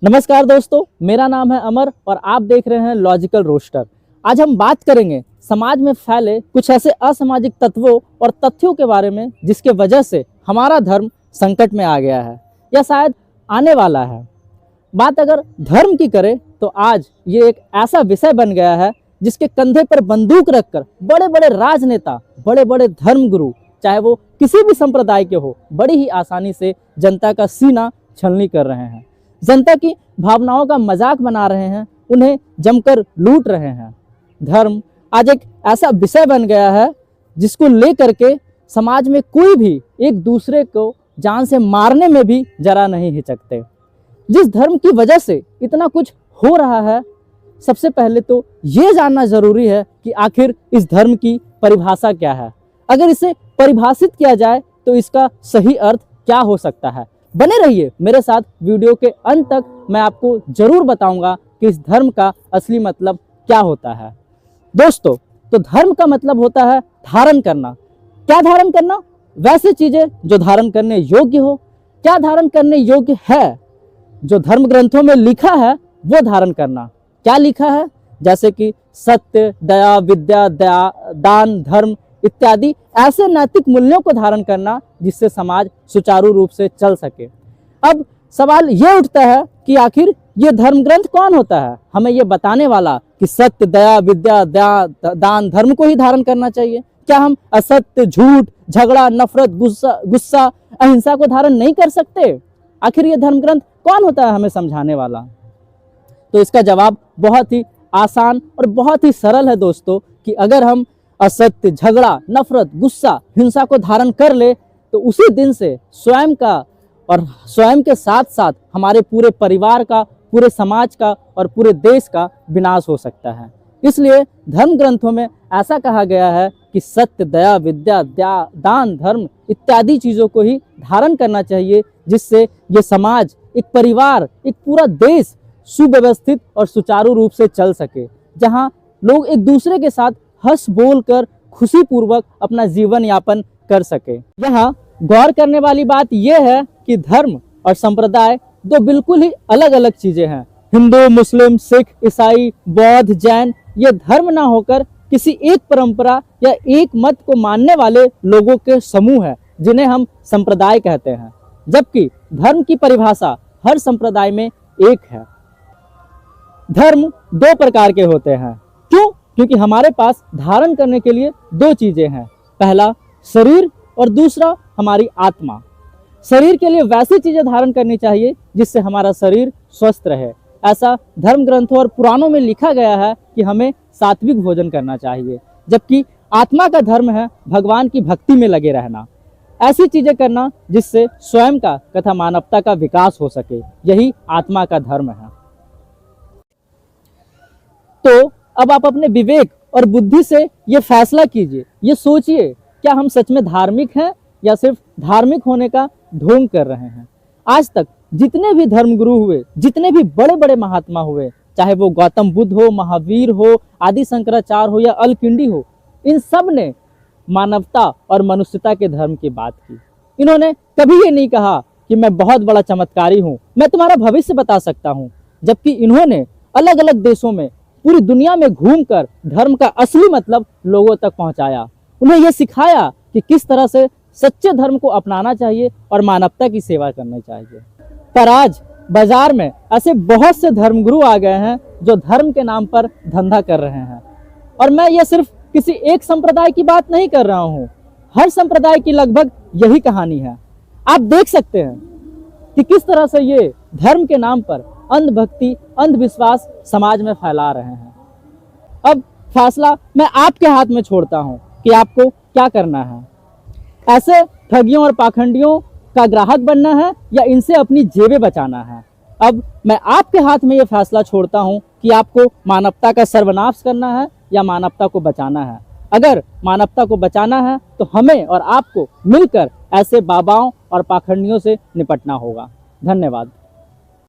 नमस्कार दोस्तों, मेरा नाम है अमर और आप देख रहे हैं लॉजिकल रोस्टर। आज हम बात करेंगे समाज में फैले कुछ ऐसे असामाजिक तत्वों और तथ्यों के बारे में जिसके वजह से हमारा धर्म संकट में आ गया है या शायद आने वाला है। बात अगर धर्म की करें तो आज ये एक ऐसा विषय बन गया है जिसके कंधे पर बंदूक रखकर बड़े बड़े राजनेता, बड़े बड़े धर्मगुरु, चाहे वो किसी भी संप्रदाय के हो, बड़ी ही आसानी से जनता का सीना छलनी कर रहे हैं, जनता की भावनाओं का मजाक बना रहे हैं, उन्हें जमकर लूट रहे हैं। धर्म आज एक ऐसा विषय बन गया है जिसको लेकर के समाज में कोई भी एक दूसरे को जान से मारने में भी जरा नहीं हिचकते। जिस धर्म की वजह से इतना कुछ हो रहा है, सबसे पहले तो ये जानना जरूरी है कि आखिर इस धर्म की परिभाषा क्या है। अगर इसे परिभाषित किया जाए तो इसका सही अर्थ क्या हो सकता है। बने रहिए मेरे साथ, वीडियो के अंत तक मैं आपको जरूर बताऊंगा कि इस धर्म का असली मतलब क्या होता है। दोस्तों, तो धर्म का मतलब होता है धारण करना। क्या धारण करना? वैसी चीजें जो धारण करने योग्य हो। क्या धारण करने योग्य है? जो धर्म ग्रंथों में लिखा है वो धारण करना। क्या लिखा है? जैसे कि सत्य, दया, विद्या, दान, धर्म इत्यादि ऐसे नैतिक मूल्यों को धारण करना जिससे समाज सुचारू रूप से चल सके। अब सवाल ये उठता है कि आखिर ये धर्म ग्रंथ कौन होता है हमें ये बताने वाला कि सत्य, दया, विद्या, दान, धर्म को ही धारण करना चाहिए? क्या हम असत्य, झूठ, झगड़ा, नफरत, गुस्सा, अहिंसा को धारण नहीं कर सकते? आखिर ये धर्म ग्रंथ कौन होता है हमें समझाने वाला? तो इसका जवाब बहुत ही आसान और बहुत ही सरल है दोस्तों, कि अगर हम असत्य, झगड़ा, नफरत, गुस्सा, हिंसा को धारण कर ले तो उसी दिन से स्वयं का और स्वयं के साथ साथ हमारे पूरे परिवार का, पूरे समाज का और पूरे देश का विनाश हो सकता है। इसलिए धर्म ग्रंथों में ऐसा कहा गया है कि सत्य, दया, विद्या, दान, धर्म इत्यादि चीज़ों को ही धारण करना चाहिए, जिससे ये समाज, एक परिवार, एक पूरा देश सुव्यवस्थित और सुचारू रूप से चल सके, जहाँ लोग एक दूसरे के साथ हंस बोल कर खुशी पूर्वक अपना जीवन यापन कर सके। यहाँ गौर करने वाली बात यह है कि धर्म और संप्रदाय दो बिल्कुल ही अलग अलग चीजें हैं। हिंदू, मुस्लिम, सिख, ईसाई, बौद्ध, जैन ये धर्म ना होकर किसी एक परंपरा या एक मत को मानने वाले लोगों के समूह है, जिन्हें हम संप्रदाय कहते हैं। जबकि धर्म की परिभाषा हर संप्रदाय में एक है। धर्म दो प्रकार के होते हैं। क्यों? क्योंकि हमारे पास धारण करने के लिए दो चीजें हैं। पहला शरीर और दूसरा हमारी आत्मा। शरीर के लिए वैसी चीजें धारण करनी चाहिए जिससे हमारा शरीर स्वस्थ रहे। ऐसा धर्म ग्रंथों और पुराणों में लिखा गया है कि हमें सात्विक भोजन करना चाहिए। जबकि आत्मा का धर्म है भगवान की भक्ति में लगे रहना, ऐसी चीजें करना जिससे स्वयं का तथा मानवता का विकास हो सके। यही आत्मा का धर्म है। तो अब आप अपने विवेक और बुद्धि से ये फैसला कीजिए, ये सोचिए, क्या हम सच में धार्मिक हैं या सिर्फ धार्मिक होने का ढोंग कर रहे हैं। आज तक जितने भी धर्मगुरु हुए, जितने भी बड़े बड़े महात्मा हुए, चाहे वो गौतम बुद्ध हो, महावीर हो, आदि शंकराचार्य हो या अलकिंडी हो, इन सब ने मानवता और मनुष्यता के धर्म की बात की। इन्होंने कभी ये नहीं कहा कि मैं बहुत बड़ा चमत्कारी हूँ, मैं तुम्हारा भविष्य बता सकता हूँ। जबकि इन्होंने अलग अलग देशों में, पूरी दुनिया में घूमकर धर्म का असली मतलब लोगों तक पहुंचाया। उन्हें यह सिखाया कि किस तरह से सच्चे धर्म को अपनाना चाहिए और मानवता की सेवा करनी चाहिए। पर आज बाजार में ऐसे बहुत से धर्मगुरु आ गए हैं जो धर्म के नाम पर धंधा कर रहे हैं। और मैं ये सिर्फ किसी एक संप्रदाय की बात नहीं कर रहा हूँ, हर संप्रदाय की लगभग यही कहानी है। आप देख सकते हैं कि किस तरह से ये धर्म के नाम पर अंधभक्ति, अंधविश्वास समाज में फैला रहे हैं। अब फैसला मैं आपके हाथ में छोड़ता हूं कि आपको क्या करना है। ऐसे ठगियों और पाखंडियों का ग्राहक बनना है या इनसे अपनी जेबें बचाना है। अब मैं आपके हाथ में यह फैसला छोड़ता हूं कि आपको मानवता का सर्वनाश करना है या मानवता को बचाना है। अगर मानवता को बचाना है तो हमें और आपको मिलकर ऐसे बाबाओं और पाखंडियों से निपटना होगा। धन्यवाद।